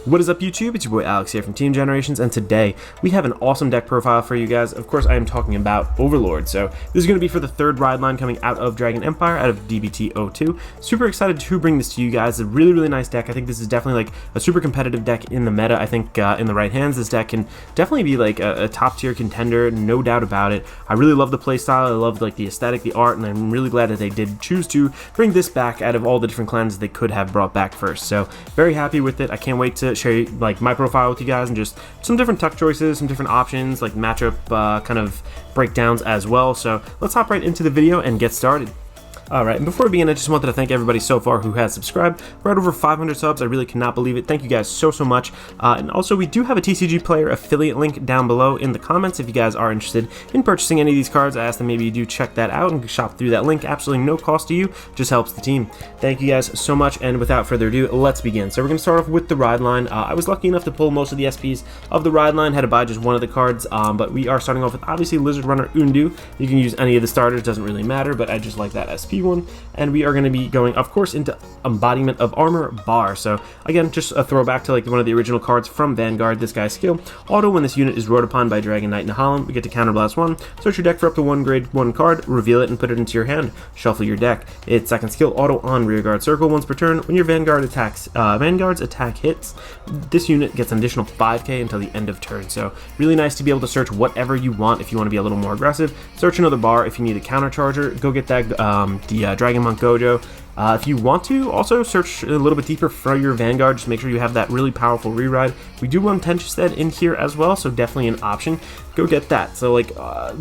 What is up, YouTube? It's your boy Alex here from Team Generations, and today we have an awesome deck profile for you guys. Of course, I am talking about Overlord. So this is going to be for the third ride line coming out of Dragon Empire, out of DBT02. Super excited to bring this to you guys. A really nice deck. I think this is definitely like a super competitive deck in the meta. I think in the right hands, this deck can definitely be like a top tier contender, no doubt about it. I really love the playstyle. I love like the aesthetic, the art, and I'm really glad that they did choose to bring this back out of all the different clans they could have brought back first. So very happy with it. I can't wait to share like my profile with you guys and just some different tuck choices, some different options, like matchup kind of breakdowns as well. So let's hop right into the video and get started. Alright, and before we begin, I just wanted to thank everybody so far who has subscribed. We're at over 500 subs. I really cannot believe it. Thank you guys so much. And also, we do have a TCG player affiliate link down below in the comments if you guys are interested in purchasing any of these cards. I ask that maybe you do check that out and shop through that link. Absolutely no cost to you, just helps the team. Thank you guys so much, and without further ado, let's begin. So we're going to start off with the ride line. I was lucky enough to pull most of the SPs of the ride line, had to buy just one of the cards, but we are starting off with obviously Lizard Runner Undu. You can use any of the starters, doesn't really matter, but I just like that SP one. And we are going to be going, of course, into Embodiment of Armor Bar. So again, just a throwback to like one of the original cards from Vanguard. This guy's skill: auto when this unit is rode upon by Dragon Knight Nahalem, we get to counterblast 1, search your deck for up to 1 grade 1 card, reveal it and put it into your hand, shuffle your deck. Its second skill: auto on rearguard circle once per turn. When your Vanguard's attack hits, this unit gets an additional 5k until the end of turn. So really nice to be able to search whatever you want. If you want to be a little more aggressive, search another bar. If you need a counter charger, go get that Dragon Monk Gojo. If you want to, also search a little bit deeper for your Vanguard. Just make sure you have that really powerful reride. We do run Tenchstead in here as well, so definitely an option. Go get that. So like,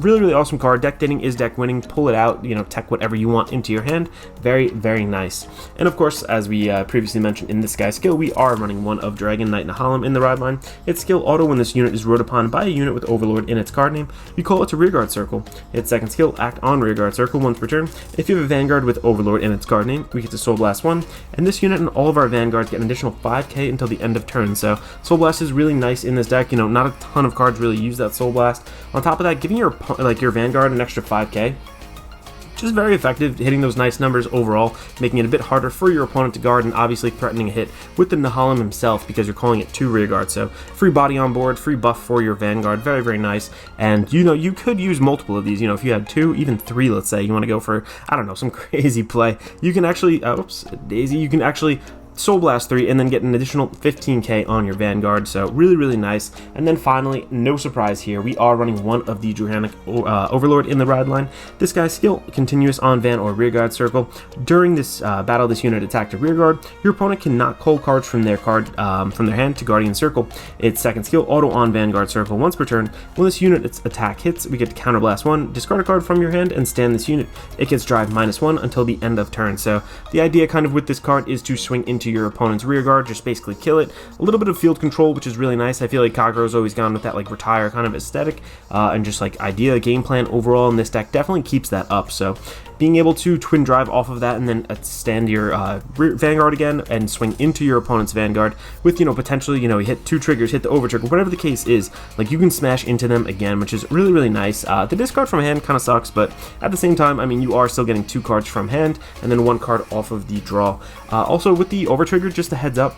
really awesome card. Deck dating is deck winning. Pull it out, you know, tech whatever you want into your hand. Very nice. And of course, as we previously mentioned in this guy's skill, we are running one of Dragon Knight Nahalem in the ride line. Its skill: auto when this unit is rode upon by a unit with Overlord in its card name, you call it to rearguard circle. Its second skill: act on rearguard circle once per turn. If you have a Vanguard with Overlord in its card name, we get to Soul Blast 1, and this unit and all of our Vanguards get an additional 5k until the end of turn. So Soul Blast is really nice in this deck. You know, not a ton of cards really use that Soul Blast. On top of that, giving your Vanguard an extra 5k, just very effective, hitting those nice numbers overall, making it a bit harder for your opponent to guard, and obviously threatening a hit with the Nahalem himself because you're calling it 2 rearguard. So free body on board, free buff for your Vanguard, very nice. And you know, you could use multiple of these. You know, if you had 2, even 3, let's say, you want to go for, I don't know, some crazy play, you can actually, oops, daisy, you can actually Soul Blast 3 and then get an additional 15k on your Vanguard. So really nice. And then finally, no surprise here, we are running one of the Dragonic Overlord in the ride line. This guy's skill: continuous on Van or rearguard circle. During this battle, this unit attacked a rearguard. Your opponent cannot call cards from their hand to Guardian Circle. Its second skill: auto on Vanguard circle once per turn. When this unit's attack hits, we get to counterblast 1, discard a card from your hand, and stand this unit. It gets drive -1 until the end of turn. So the idea kind of with this card is to swing into your opponent's rear guard, just basically kill it. A little bit of field control, which is really nice. I feel like Kagerou's always gone with that like retire kind of aesthetic, and just like idea, game plan overall, and this deck definitely keeps that up. So being able to twin drive off of that and then stand your Vanguard again and swing into your opponent's Vanguard with, you know, potentially, you know, hit 2 triggers, hit the over trigger, whatever the case is, like you can smash into them again, which is really nice. The discard from hand kind of sucks, but at the same time, I mean, you are still getting 2 cards from hand and then 1 card off of the draw. Also with the over trigger, just a heads up,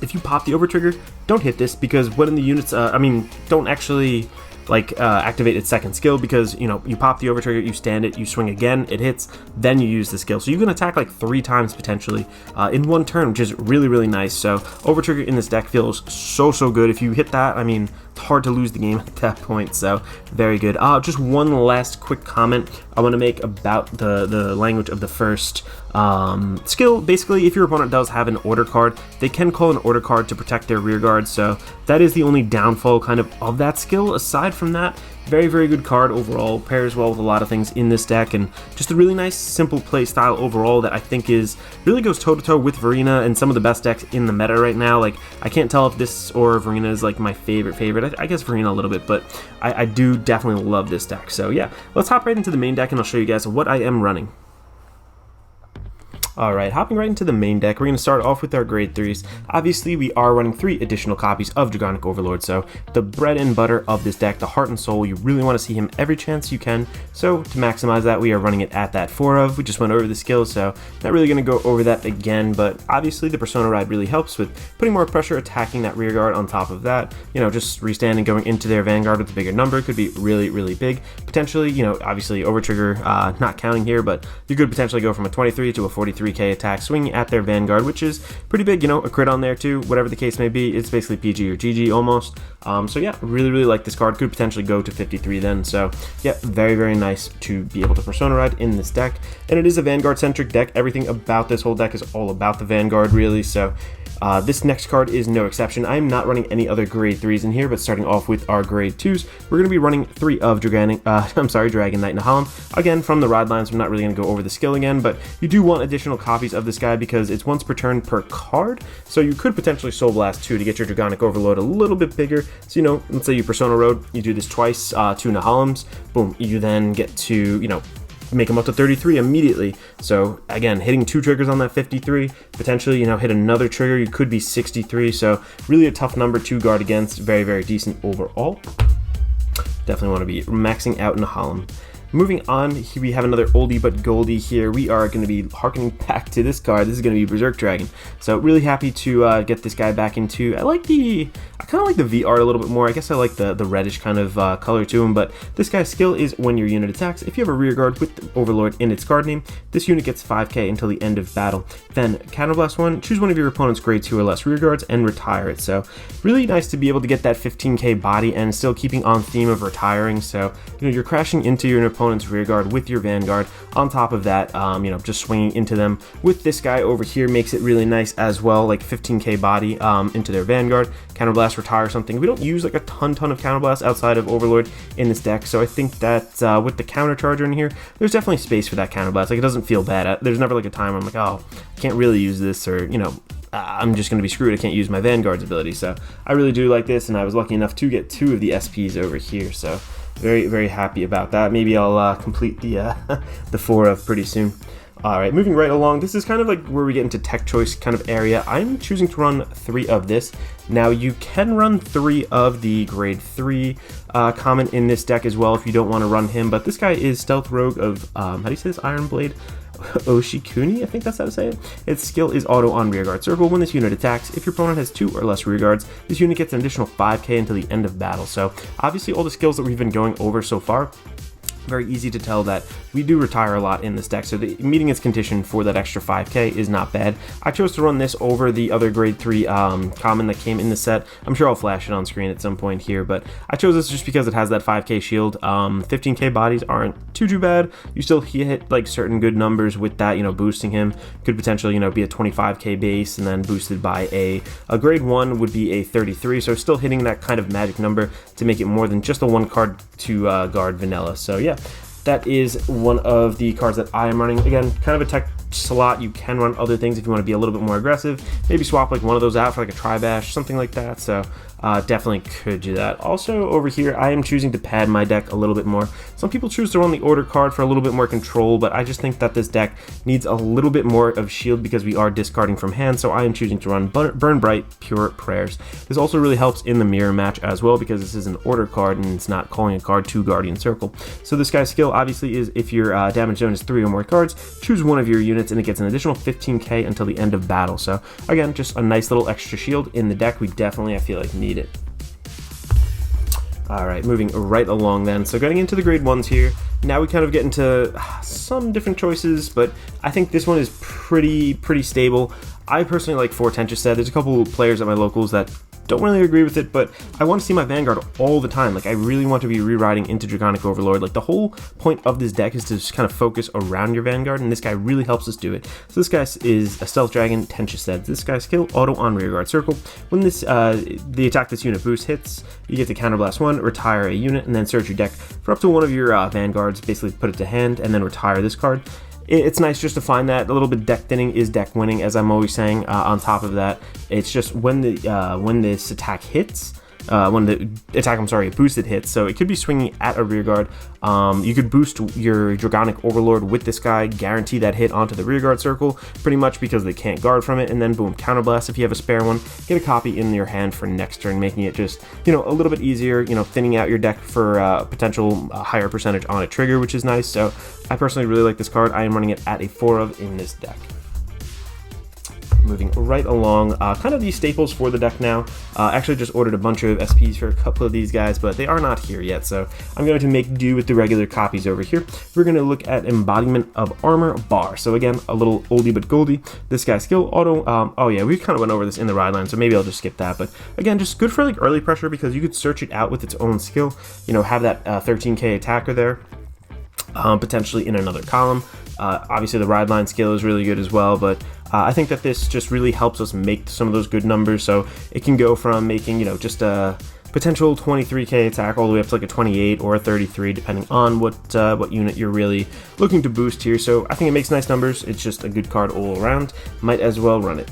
if you pop the over trigger, don't hit this, because when the units, don't actually like activate its second skill, because you know, you pop the over trigger, you stand it, you swing again, it hits, then you use the skill. So you can attack like 3 times potentially in 1 turn, which is really nice. So over trigger in this deck feels so good. If you hit that, I mean, it's hard to lose the game at that point. So very good. Just one last quick comment I want to make about the language of the first skill. Basically, if your opponent does have an order card, they can call an order card to protect their rear guard. So that is the only downfall kind of that skill. Aside from that, very good card overall, pairs well with a lot of things in this deck, and just a really nice simple play style overall that I think really goes toe to toe with Vairina and some of the best decks in the meta right now. Like, I can't tell if this or Vairina is like my favorite. I guess Vairina a little bit, but I do definitely love this deck. So yeah, let's hop right into the main deck and I'll show you guys what I am running. Alright, hopping right into the main deck, we're going to start off with our grade 3s. Obviously, we are running 3 additional copies of Dragonic Overlord, so the bread and butter of this deck, the heart and soul, you really want to see him every chance you can. So to maximize that, we are running it at that 4 of. We just went over the skills, so not really going to go over that again, but obviously the Persona Ride really helps with putting more pressure, attacking that rear guard on top of that. You know, just restanding, going into their Vanguard with a bigger number could be really, really big. Potentially, you know, obviously over trigger, not counting here, but you could potentially go from a 23 to a 43k attack, swinging at their Vanguard, which is pretty big, you know, a crit on there too, whatever the case may be. It's basically PG or GG almost. So yeah, really, really like this card. Could potentially go to 53 then. So yeah, very, very nice to be able to Persona Ride in this deck. And it is a Vanguard-centric deck. Everything about this whole deck is all about the Vanguard, really. So this next card is no exception. I'm not running any other grade 3s in here, but starting off with our grade 2s, we're going to be running 3 of Dragon Knight Nahalem. Again, from the ride lines, we're not really going to go over the skill again, but you do want additional copies of this guy because it's once per turn per card, so you could potentially Soul Blast 2 to get your Dragonic Overlord a little bit bigger. So, you know, let's say you Persona Road, you do this twice, 2 Nahalems, boom, you then get to, you know, make them up to 33 immediately. So again, hitting 2 triggers on that 53, potentially, you know, hit another trigger, you could be 63. So really a tough number to guard against. Very, very decent overall. Definitely want to be maxing out Nahalem. Moving on, we have another oldie but goldie here. We are going to be harkening back to this card. This is going to be Berserk Dragon. So really happy to get this guy back into. I kind of like the V art a little bit more. I guess I like the reddish kind of color to him. But this guy's skill is when your unit attacks, if you have a rear guard with the Overlord in its card name, this unit gets 5k until the end of battle. Then Counterblast 1, choose one of your opponent's grade 2 or less rear guards and retire it. So really nice to be able to get that 15k body and still keeping on theme of retiring. So, you know, you're crashing into your opponent's rear guard with your Vanguard. On top of that, you know, just swinging into them with this guy over here makes it really nice as well, like 15k body into their Vanguard. Counterblast, retire something. We don't use like a ton of Counterblast outside of Overlord in this deck, so I think that with the counter charger in here, there's definitely space for that Counterblast. Like, it doesn't feel bad. There's never like a time where I'm like, oh, I can't really use this, or, you know, I'm just going to be screwed. I can't use my Vanguard's ability. So I really do like this, and I was lucky enough to get 2 of the SPs over here, so very, very happy about that. Maybe I'll complete the the 4 of pretty soon. Alright, moving right along, this is kind of like where we get into tech choice kind of area. I'm choosing to run 3 of this. Now, you can run 3 of the grade 3 common in this deck as well if you don't want to run him, but this guy is Stealth Rogue of, how do you say this, Iron Blade? Oshikuni, I think that's how to say it. Its skill is auto on rearguard circle. When this unit attacks, if your opponent has 2 or less rearguards, this unit gets an additional 5k until the end of battle. So obviously all the skills that we've been going over so far, very easy to tell that we do retire a lot in this deck, so meeting its condition for that extra 5k is not bad. I chose to run this over the other grade 3 common that came in the set. I'm sure I'll flash it on screen at some point here, but I chose this just because it has that 5k shield. 15k bodies aren't too bad. You still hit like certain good numbers with that, you know, boosting him. Could potentially, you know, be a 25k base and then boosted by a grade 1 would be a 33, so still hitting that kind of magic number to make it more than just a 1 card to guard vanilla. So yeah, that is one of the cards that I am running. Again, kind of a tech slot. You can run other things if you want to be a little bit more aggressive. Maybe swap like one of those out for like a Tri-Bash, something like that. So definitely could do that. Also over here, I am choosing to pad my deck a little bit more. Some people choose to run the order card for a little bit more control, but I just think that this deck needs a little bit more of shield because we are discarding from hand, so I am choosing to run Burn Bright Pure Prayers. This also really helps in the mirror match as well because this is an order card and it's not calling a card to Guardian Circle. So this guy's skill obviously is if your damage zone is 3 or more cards, choose one of your units and it gets an additional 15k until the end of battle. So again, just a nice little extra shield in the deck. We definitely, I feel like, need it. Alright, moving right along then. So getting into the grade 1s here. Now we kind of get into some different choices, but I think this one is pretty stable. I personally like 4 Tenchested. There's a couple players at my locals that don't really agree with it, but I want to see my Vanguard all the time. Like, I really want to be rewriting into Dragonic Overlord. Like, the whole point of this deck is to just kind of focus around your Vanguard, and this guy really helps us do it. So this guy is a Stealth Dragon, Tenchested. This guy's skill, auto on rearguard circle. When this the attack this unit boost hits, you get to Counterblast 1, retire a unit, and then search your deck for up to one of your Vanguards, basically put it to hand, and then retire this card. It's nice just to find that a little bit deck thinning is deck winning, as I'm always saying. On top of that, it's just when this attack hits, a boosted hit, so it could be swinging at a rear guard. You could boost your Dragonic Overlord with this guy, guarantee that hit onto the rear guard circle, pretty much because they can't guard from it, and then boom, counterblast if you have a spare one, get a copy in your hand for next turn, making it just, a little bit easier, thinning out your deck for potential higher percentage on a trigger, which is nice. So I personally really like this card. I am running it at a 4 of in this deck. Moving right along, kind of the staples for the deck now. Actually just ordered a bunch of SPs for a couple of these guys, but they are not here yet, so I'm going to make do with the regular copies over here. We're going to look at Embodiment of Armor Bar. So again, a little oldie but goldie. This guy's skill auto, oh yeah, we kind of went over this in the ride line, so maybe I'll just skip that, but again, just good for like early pressure because you could search it out with its own skill, have that 13k attacker there, potentially in another column. Obviously the ride line skill is really good as well, but I think that this just really helps us make some of those good numbers. So it can go from making, just a potential 23k attack all the way up to like a 28 or a 33, depending on what unit you're really looking to boost here. So I think it makes nice numbers. It's just a good card all around. Might as well run it.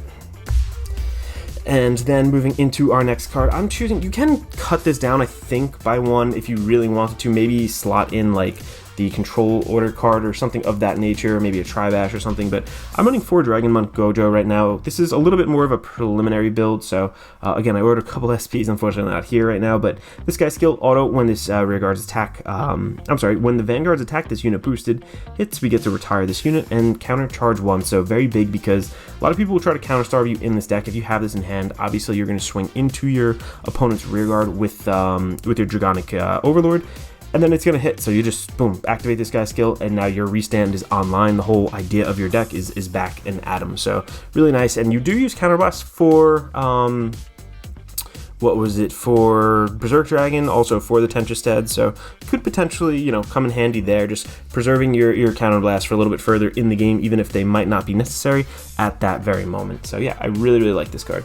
And then moving into our next card, I'm choosing, you can cut this down, I think, by 1 if you really wanted to. Maybe slot in like the control order card or something of that nature, maybe a Tri-Bash or something, but I'm running 4 Dragon Monk Gojo right now. This is a little bit more of a preliminary build, so again, I ordered a couple SPs, unfortunately not here right now, but this guy's skill auto, when this rear guard's attack, when the Vanguard's attack this unit boosted hits, we get to retire this unit and counter charge 1, so very big because a lot of people will try to counter starve you in this deck. If you have this in hand, obviously you're going to swing into your opponent's rear guard with your Dragonic Overlord, and then it's going to hit, so you just, boom, activate this guy's skill, and now your restand is online. The whole idea of your deck is back and at 'em, so really nice. And you do use Counterblast for, for Berserk Dragon, also for the Tentrestead, so could potentially, come in handy there, just preserving your Counterblast for a little bit further in the game, even if they might not be necessary at that very moment. So yeah, I really, really like this card.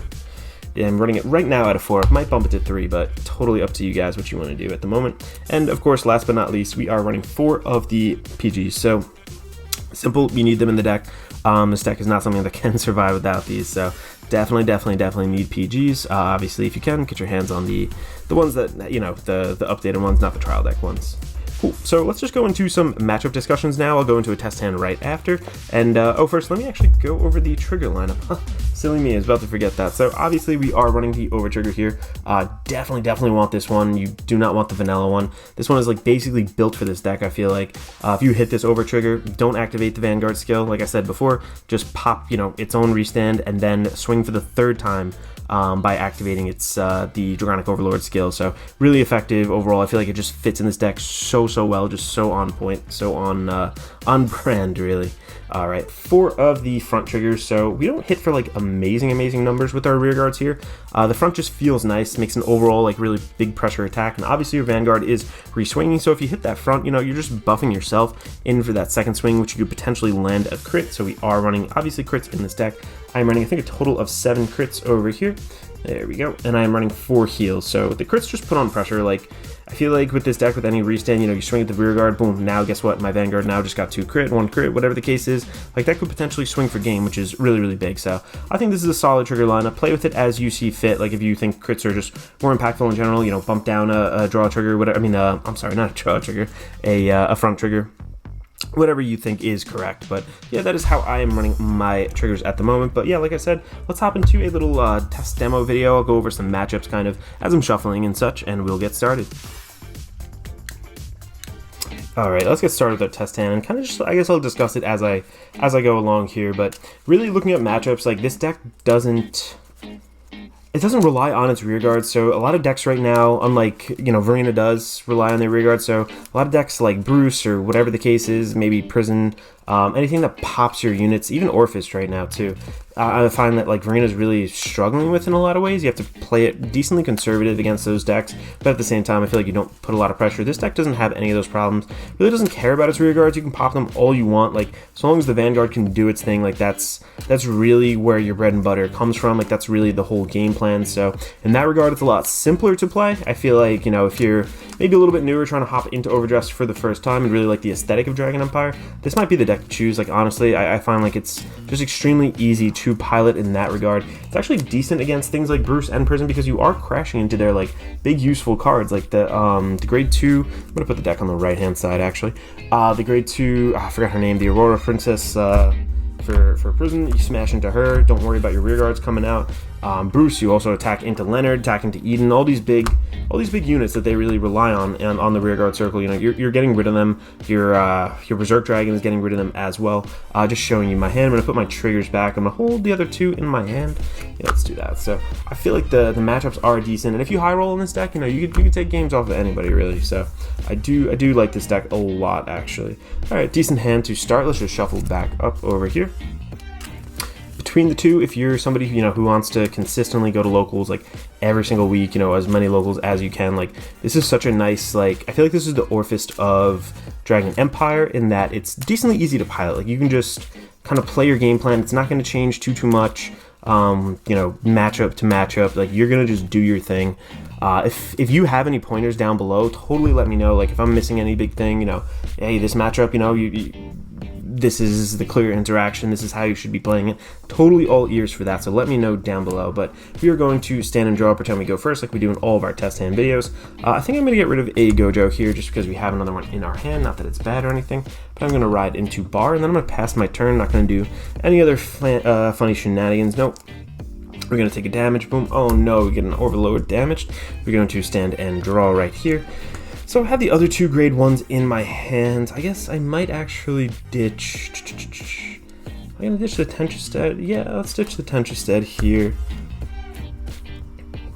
I'm running it right now at a 4. Might bump it to 3, but totally up to you guys what you want to do at the moment. And of course, last but not least, we are running 4 of the PGs. So simple, you need them in the deck. This deck is not something that can survive without these, so definitely need PGs. Obviously, if you can, get your hands on the ones that, the updated ones, not the trial deck ones. Cool, so let's just go into some matchup discussions now. I'll go into a test hand right after. And, first, let me actually go over the trigger lineup. Silly me, I was about to forget that. So, obviously, we are running the over trigger here. Definitely want this one. You do not want the vanilla one. This one is, like, basically built for this deck, I feel like. If you hit this over trigger, don't activate the Vanguard skill. Like I said before, just pop, its own restand and then swing for the 3rd time. By activating its the Dragonic Overlord skill. So really effective overall. I feel like it just fits in this deck so well, just so on point, so on brand really. All right, 4 of the front triggers. So we don't hit for like amazing numbers with our rear guards here. The front just feels nice, makes an overall like really big pressure attack, and obviously your Vanguard is re-swinging. So if you hit that front, you're just buffing yourself in for that second swing, which you could potentially land a crit. So we are running obviously crits in this deck. I'm running I think a total of 7 crits over here. There we go, and I am running 4 heals. So the crits just put on pressure. Like I feel like with this deck, with any restand, you swing at the rear guard, boom, now guess what? My Vanguard now just got 2 crit, 1 crit, whatever the case is. Like that could potentially swing for game, which is really big. So I think this is a solid trigger lineup. Play with it as you see fit. Like if you think crits are just more impactful in general, bump down a draw trigger, whatever. I mean, I'm sorry, not a draw trigger, a front trigger. Whatever you think is correct, but yeah, that is how I am running my triggers at the moment. But yeah, like I said, let's hop into a little test demo video. I'll go over some matchups kind of as I'm shuffling and such, and we'll get started. Alright, let's get started with our test hand, and kind of just, I guess I'll discuss it as I go along here, but really looking at matchups, like this deck doesn't rely on its rear guard. So a lot of decks right now, unlike, Vairina does rely on their rear guard, so a lot of decks like Bruce or whatever the case is, maybe Prison, anything that pops your units, even Orphist right now too, I find that like Vairina is really struggling with in a lot of ways. You have to play it decently conservative against those decks, but at the same time I feel like you don't put a lot of pressure. This deck doesn't have any of those problems. It really doesn't care about its rear guards. You can pop them all you want, like so long as the Vanguard can do its thing. Like that's really where your bread and butter comes from. Like that's really the whole game plan. So in that regard, it's a lot simpler to play. I feel like, if you're maybe a little bit newer, trying to hop into Overdress for the first time and really like the aesthetic of Dragon Empire, this might be the deck to choose. Like, honestly, I find like it's just extremely easy to pilot in that regard. It's actually decent against things like Bruce and Prison because you are crashing into their like big useful cards, like the grade 2. I'm gonna put the deck on the right hand side actually. The grade 2, I forgot her name, the Aurora Princess. For Prison, you smash into her. Don't worry about your rear guards coming out. Bruce, you also attack into Leonard, attack into Eden. All these big units that they really rely on the rear guard circle. You know, you're getting rid of them. Your Berserk Dragon is getting rid of them as well. Just showing you my hand. I'm gonna put my triggers back. I'm gonna hold the other 2 in my hand. Yeah, let's do that. So I feel like the matchups are decent, and if you high roll in this deck, you know you could take games off of anybody really. So I do like this deck a lot actually. All right, decent hand to start. Let's just shuffle back up over here. Between the two, if you're somebody who wants to consistently go to locals like every single week, as many locals as you can, like this is such a nice, like I feel like this is the Orphist of Dragon Empire in that it's decently easy to pilot. Like you can just kind of play your game plan. It's not going to change too much. Matchup to matchup, like you're gonna just do your thing. If you have any pointers down below, totally let me know. Like if I'm missing any big thing, hey, this matchup, this is the clear interaction, this is how you should be playing it. Totally all ears for that, so let me know down below. But we are going to stand and draw, pretend we go first like we do in all of our test hand videos. I think I'm going to get rid of a Gojo here just because we have another one in our hand. Not that it's bad or anything, but I'm going to ride into Bar, and then I'm going to pass my turn. Not going to do any other funny shenanigans. Nope. We're going to take a damage. Boom. Oh no, we get an Overlord damaged. We're going to stand and draw right here. So I have the other 2 grade 1s in my hand. I guess I might actually ditch... I'm going to ditch the Tentrestead. Yeah, let's ditch the Tentrestead here.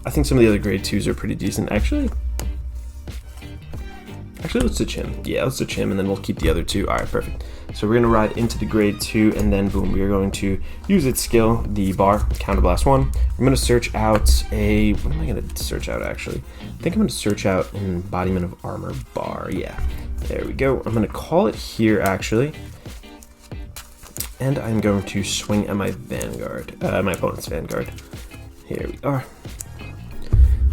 I think some of the other grade 2s are pretty decent. Actually, let's ditch him. Yeah, let's ditch him, and then we'll keep the other 2. All right, perfect. So we're going to ride into the grade 2, and then boom, we are going to use its skill, the Bar, Counterblast 1. I'm going to search out a... What am I going to search out, actually? I think I'm going to search out an Embodiment of Armor Bar. Yeah, there we go. I'm going to call it here, actually. And I'm going to swing at my Vanguard, my opponent's Vanguard. Here we are.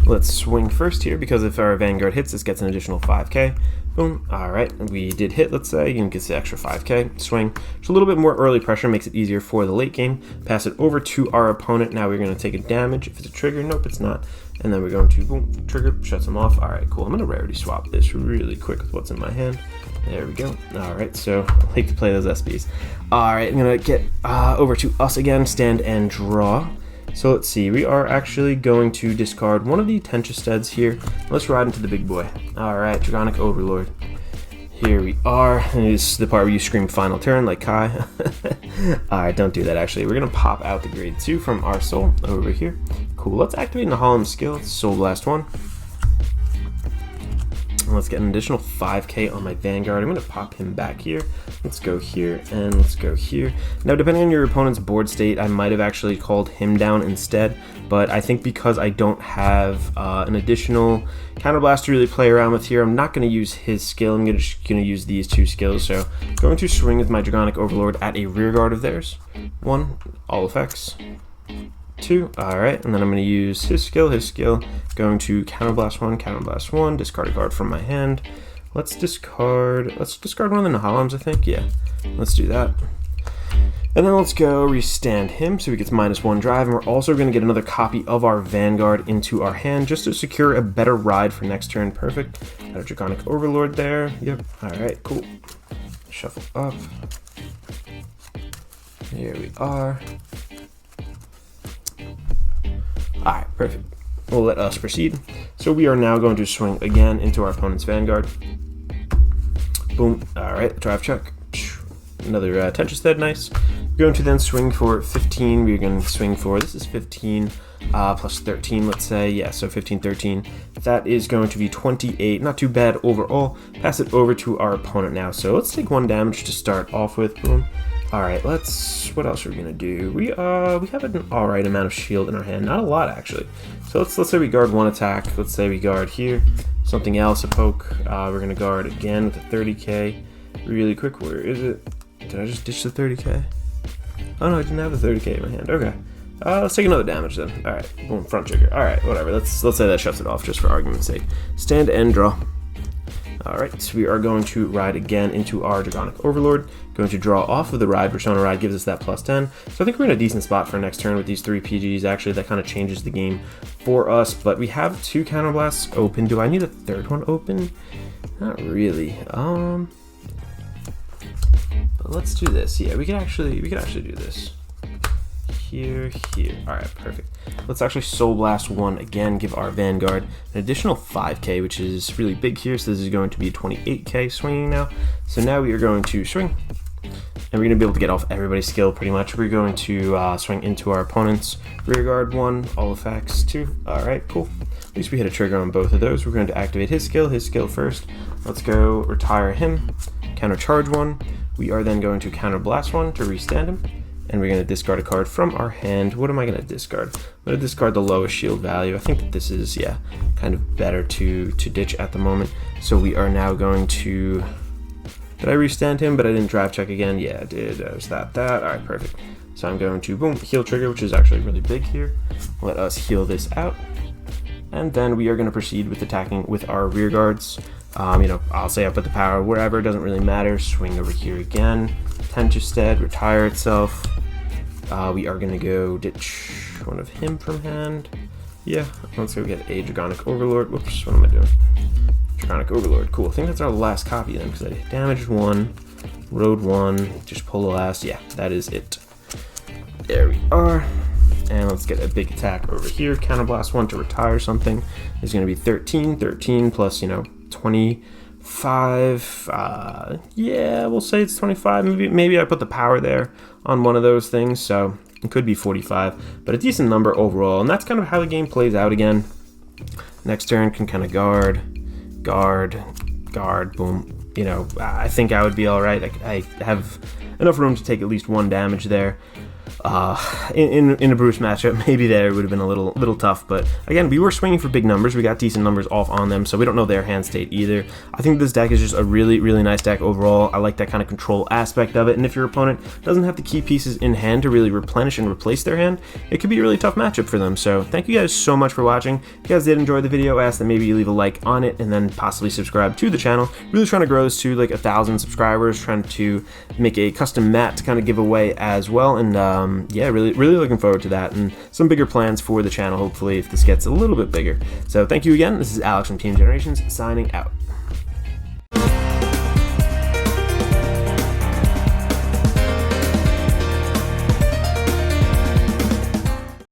Let's swing first here, because if our Vanguard hits, this gets an additional 5k. Boom. Alright, we did hit, let's say. You can get the extra 5k. Swing. Just a little bit more early pressure makes it easier for the late game. Pass it over to our opponent. Now we're going to take a damage. If it's a trigger, nope, it's not. And then we're going to, boom, trigger, shuts them off. Alright, cool. I'm going to rarity swap this really quick with what's in my hand. There we go. Alright, so I like to play those SBs. Alright, I'm going to get over to us again, stand and draw. So let's see, we are actually going to discard one of the Tentresteads here. Let's ride into the big boy. Alright, Dragonic Overlord. Here we are. And this is the part where you scream final turn like Kai. Alright, don't do that actually. We're going to pop out the grade 2 from our soul over here. Cool, let's activate the Nahala's skill. It's Soul Blast 1. Let's get an additional 5k on my Vanguard. I'm going to pop him back here. Let's go here, and let's go here. Now, depending on your opponent's board state, I might have actually called him down instead, but I think because I don't have an additional Counterblast to really play around with here, I'm not going to use his skill. I'm just going to use these 2 skills. So, going to swing with my Dragonic Overlord at a rear guard of theirs. 1, all effects. 2, alright, and then I'm going to use his skill, going to Counterblast 1, discard a card from my hand. Let's discard one of the Nahalams, I think, yeah, let's do that. And then let's go restand him, so he gets -1 drive, and we're also going to get another copy of our Vanguard into our hand, just to secure a better ride for next turn. Perfect. Got a Dragonic Overlord there, yep, alright, cool. Shuffle up. Here we are. Alright, perfect. We'll let us proceed. So we are now going to swing again into our opponent's Vanguard. Boom. Alright, drive check. Another Tentrestead, nice. We're going to then swing for 15. We're going to swing for, this is 15 plus 13, let's say. Yeah, so 15, 13. That is going to be 28. Not too bad overall. Pass it over to our opponent now. So let's take 1 damage to start off with. Boom. Alright, what else are we gonna do? We have an alright amount of shield in our hand, not a lot actually. So let's say we guard 1 attack, let's say we guard here, something else, a poke, we're gonna guard again with a 30k, really quick, where is it? Did I just ditch the 30k? Oh no, I didn't have the 30k in my hand, okay. Let's take another damage then, alright, boom, front trigger, alright, whatever, let's say that shuts it off just for argument's sake. Stand and draw. Alright, so we are going to ride again into our Dragonic Overlord. Going to draw off of the ride. Persona ride gives us that +10. So I think we're in a decent spot for next turn with these 3 PGs. Actually, that kind of changes the game for us. But we have 2 counterblasts open. Do I need a 3rd one open? Not really. But let's do this. Yeah, we could actually do this. Here. Alright, perfect. Let's actually Soul Blast 1 again, give our Vanguard an additional 5k, which is really big here, so this is going to be 28k swinging now. So now we are going to swing, and we're going to be able to get off everybody's skill pretty much. We're going to swing into our opponent's rear guard 1, all effects 2. Alright, cool. At least we hit a trigger on both of those. We're going to activate his skill first. Let's go retire him, counter charge 1. We are then going to counter blast 1 to restand him. And we're going to discard a card from our hand. What am I going to discard? I'm going to discard the lowest shield value. I think that this is, yeah, kind of better to ditch at the moment. So we are now going to... Did I restand him, but I didn't drive check again? Yeah, I did. Was that. All right, perfect. So I'm going to, boom, heal trigger, which is actually really big here. Let us heal this out. And then we are going to proceed with attacking with our rear guards. You know, I'll say I put the power wherever, it doesn't really matter. Swing over here again. Tentustead, retire itself. We are going to go ditch one of him from hand. Yeah, let's go get a Dragonic Overlord. Whoops, what am I doing? Dragonic Overlord, cool. I think that's our last copy then, because I damaged 1, rode 1, just pull the last. Yeah, that is it. There we are. And let's get a big attack over here. Counterblast 1 to retire something. It's going to be 13 plus, you know, 25. Yeah, we'll say it's 25. Maybe I put the power there on one of those things, so it could be 45, but a decent number overall. And that's kind of how the game plays out again. Next turn can kind of guard, boom. You know, I think I would be all right. I have enough room to take at least 1 damage there. In a Bruce matchup, maybe there would have been a little tough, but again, we were swinging for big numbers. We got decent numbers off on them, so we don't know their hand state either. I think this deck is just a really nice deck overall. I like that kind of control aspect of it, and if your opponent doesn't have the key pieces in hand to really replenish and replace their hand, it could be a really tough matchup for them. So thank you guys so much for watching. If you guys did enjoy the video, I ask that maybe you leave a like on it and then possibly subscribe to the channel. Really trying to grow this to like 1,000 subscribers, trying to make a custom mat to kind of give away as well, and yeah, really looking forward to that, and some bigger plans for the channel, hopefully, if this gets a little bit bigger. So thank you again. This is Alex from Team Generations, signing out.